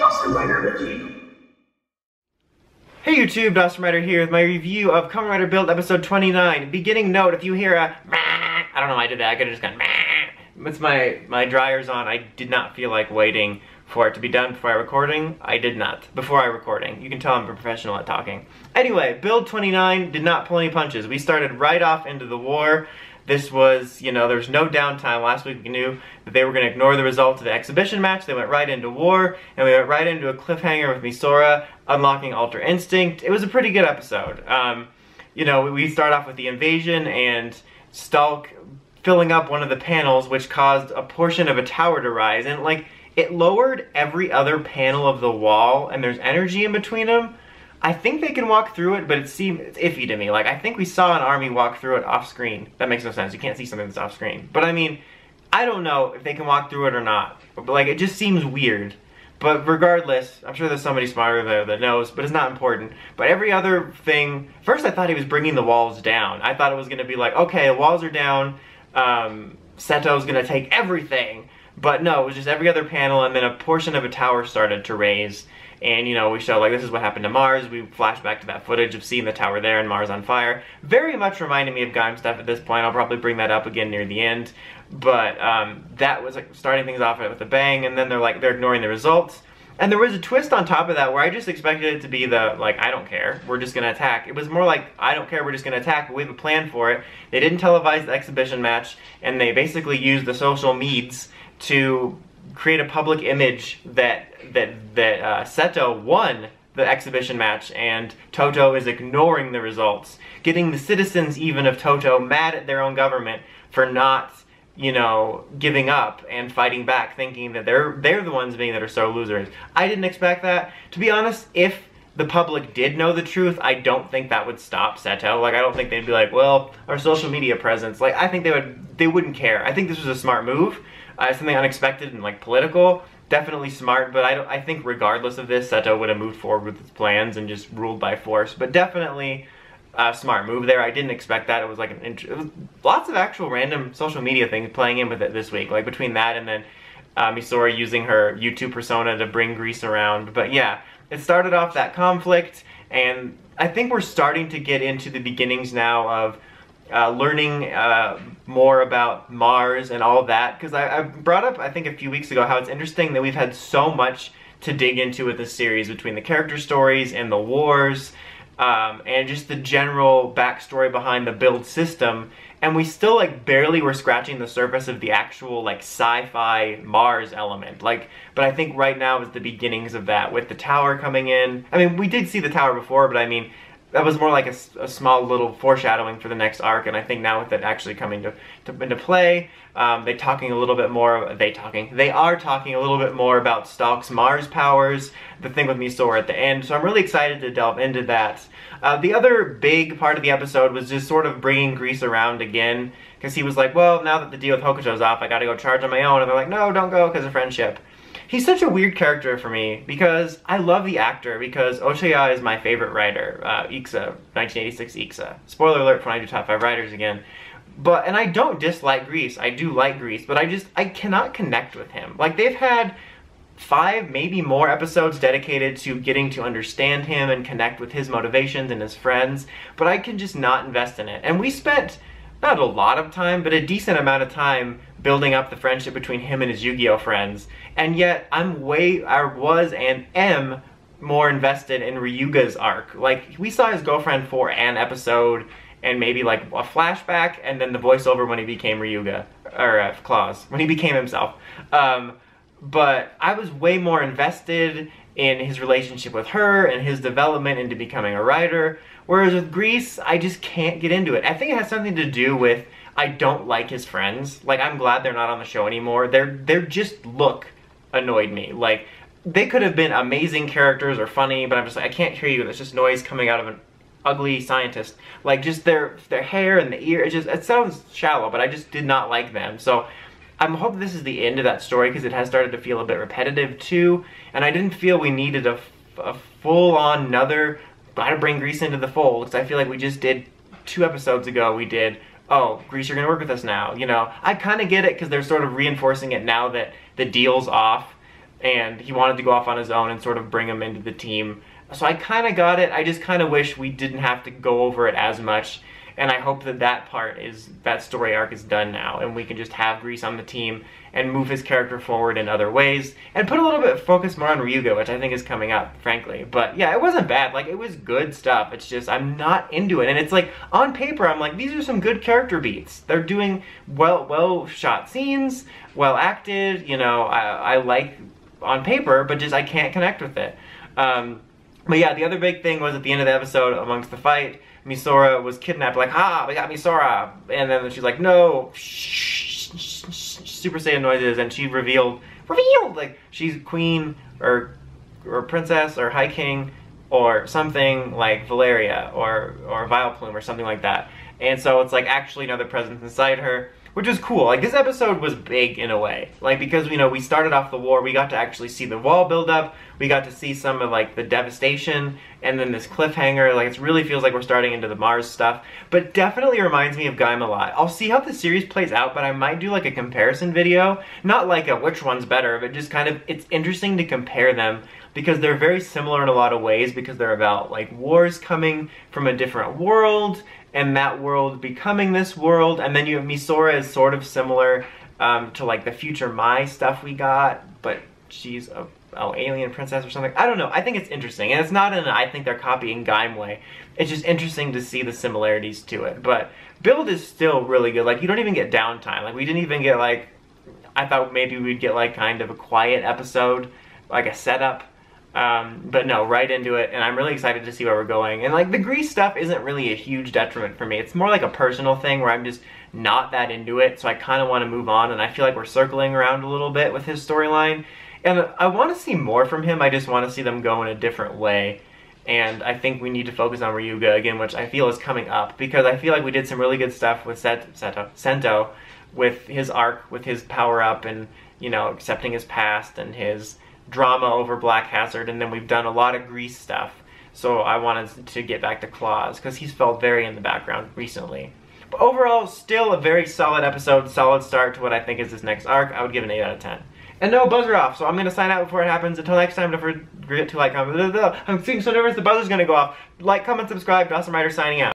Kamen Rider Build. Hey YouTube, Kamen Rider here with my review of Kamen Rider Build episode 29. Beginning note, if you hear a I don't know why I did that, I could have just gone It's my dryer's on. I did not feel like waiting for it to be done before I recording. I did not. Before I recording. You can tell I'm a professional at talking. Anyway, Build 29 did not pull any punches. We started right off into the war. This was, you know, there was no downtime. Last week we knew that they were going to ignore the results of the exhibition match. They went right into war, and we went right into a cliffhanger with Misora unlocking Ultra Instinct. It was a pretty good episode. You know, we start off with the invasion and Stalk filling up one of the panels, which caused a portion of a tower to rise. And, like, it lowered every other panel of the wall, and there's energy in between them. I think they can walk through it, but it seemed iffy to me. Like, I think we saw an army walk through it off screen. That makes no sense. You can't see something that's off screen. But I mean, I don't know if they can walk through it or not. But like, it just seems weird. But regardless, I'm sure there's somebody smarter there that knows, but it's not important. But every other thing, first I thought he was bringing the walls down. I thought it was gonna be like, okay, the walls are down, Seito's gonna take everything. But no, it was just every other panel, and then a portion of a tower started to raise. And, you know, we show, like, this is what happened to Mars. We flash back to that footage of seeing the tower there and Mars on fire. Very much reminding me of Gaim stuff at this point. I'll probably bring that up again near the end. But that was, like, starting things off with a bang, and then they're ignoring the results. And there was a twist on top of that where I just expected it to be the, like, I don't care, we're just gonna attack. It was more like, I don't care, we're just gonna attack, but we have a plan for it. They didn't televise the exhibition match, and they basically used the social meds to create a public image that Seito won the exhibition match and Toto is ignoring the results, getting the citizens even of Toto mad at their own government for not, you know, giving up and fighting back, thinking that they're the ones being that are so losers. I didn't expect that. To be honest, if the public did know the truth, I don't think that would stop Seito. Like, I don't think they'd be like, well, our social media presence. Like, I think they wouldn't care. I think this was a smart move. Something unexpected and, like, political. Definitely smart, but I think regardless of this, Seito would have moved forward with his plans and just ruled by force. But definitely a smart move there. I didn't expect that. It was like it was lots of actual random social media things playing in with it this week. Like, between that and then Misora using her YouTube persona to bring Grease around. But yeah, it started off that conflict, and I think we're starting to get into the beginnings now of learning more about Mars and all of that, because I brought up, I think, a few weeks ago how it's interesting that we've had so much to dig into with this series between the character stories and the wars and just the general backstory behind the build system, and we still, like, barely were scratching the surface of the actual, like, sci-fi Mars element. Like, but I think right now is the beginnings of that, with the tower coming in. I mean, we did see the tower before, but I mean, that was more like a small little foreshadowing for the next arc, and I think now with it actually coming into play, they are talking a little bit more about Stalk's Mars powers, the thing with Misora at the end, so I'm really excited to delve into that. The other big part of the episode was just sort of bringing Grease around again, because he was like, well, now that the deal with Hokusho's off, I gotta go charge on my own, and they're like, no, don't go, because of friendship. He's such a weird character for me, because I love the actor, because Oshaya is my favorite writer, Ixa, 1986 Ixa. Spoiler alert for when I do top 5 writers again. And I don't dislike Grease, I do like Grease, but I cannot connect with him. Like, they've had 5, maybe more episodes dedicated to getting to understand him and connect with his motivations and his friends, but I can just not invest in it. And we spent, not a lot of time, but a decent amount of time building up the friendship between him and his Yu-Gi-Oh friends, and yet I was and am more invested in Ryuga's arc. Like, we saw his girlfriend for an episode, and maybe like a flashback, and then the voiceover when he became Ryuga, or Claus, when he became himself. But I was way more invested in his relationship with her and his development into becoming a writer, whereas with Grease, I just can't get into it. I think it has something to do with I don't like his friends. Like, I'm glad they're not on the show anymore. Their just look annoyed me. Like, they could have been amazing characters or funny, but I'm just like, I can't hear you. There's just noise coming out of an ugly scientist. Like, just their hair and the ear, it sounds shallow, but I just did not like them. So I'm hoping this is the end of that story, because it has started to feel a bit repetitive too, and I didn't feel we needed a full-on another, gotta bring Grease into the fold, because I feel like we just did 2 episodes ago, we did, oh, Grease, you're gonna work with us now, you know. I kind of get it, because they're sort of reinforcing it now that the deal's off, and he wanted to go off on his own and sort of bring him into the team. So I kind of got it. I just kind of wish we didn't have to go over it as much. And I hope that that story arc is done now, and we can just have Grease on the team and move his character forward in other ways, and put a little bit of focus more on Ryuga, which I think is coming up, frankly. But yeah, it wasn't bad. Like, it was good stuff. It's just, I'm not into it. And it's like, on paper, I'm like, these are some good character beats. They're doing well shot scenes, well acted, you know, I like on paper, but just I can't connect with it. But yeah, the other big thing was at the end of the episode, amongst the fight, Misora was kidnapped, like, we got Misora! And then she's like, no! Super Saiyan noises, and she revealed, like, she's queen, or princess, or high king, or something like Valeria, or Vileplume, or something like that. And so it's like actually another presence inside her, which is cool. Like, this episode was big in a way. Like, because, you know, we started off the war, we got to actually see the wall build up, we got to see some of, like, the devastation, and then this cliffhanger. Like, it really feels like we're starting into the Mars stuff. But definitely reminds me of Gaim a lot. I'll see how the series plays out, but I might do, like, a comparison video. Not like a which one's better, but just kind of, it's interesting to compare them, because they're very similar in a lot of ways, because they're about, like, wars coming from a different world, and that world becoming this world, and then you have Misora is sort of similar to, like, the future Mai stuff we got, but she's a alien princess or something. I don't know. I think it's interesting, and it's not in an I think they're copying Gaim way. It's just interesting to see the similarities to it. But Build is still really good. Like, you don't even get downtime. Like, we didn't even get, like, I thought maybe we'd get, like, kind of a quiet episode, like a setup. But no, right into it, and I'm really excited to see where we're going. And, like, the Grease stuff isn't really a huge detriment for me. It's more like a personal thing where I'm just not that into it, so I kind of want to move on, and I feel like we're circling around a little bit with his storyline. And I want to see more from him, I just want to see them go in a different way. And I think we need to focus on Ryuga again, which I feel is coming up, because I feel like we did some really good stuff with Seito, with his arc, with his power-up, and, you know, accepting his past, and his drama over Black Hazard, and then we've done a lot of Grease stuff. So I wanted to get back to Claus, because he's felt very in the background recently. But overall, still a very solid episode, solid start to what I think is this next arc. I would give it an 8 out of 10. And no buzzer off, so I'm going to sign out before it happens. Until next time, don't forget to like, comment. I'm feeling so nervous the buzzer's going to go off. Like, comment, subscribe. Awesome Rider signing out.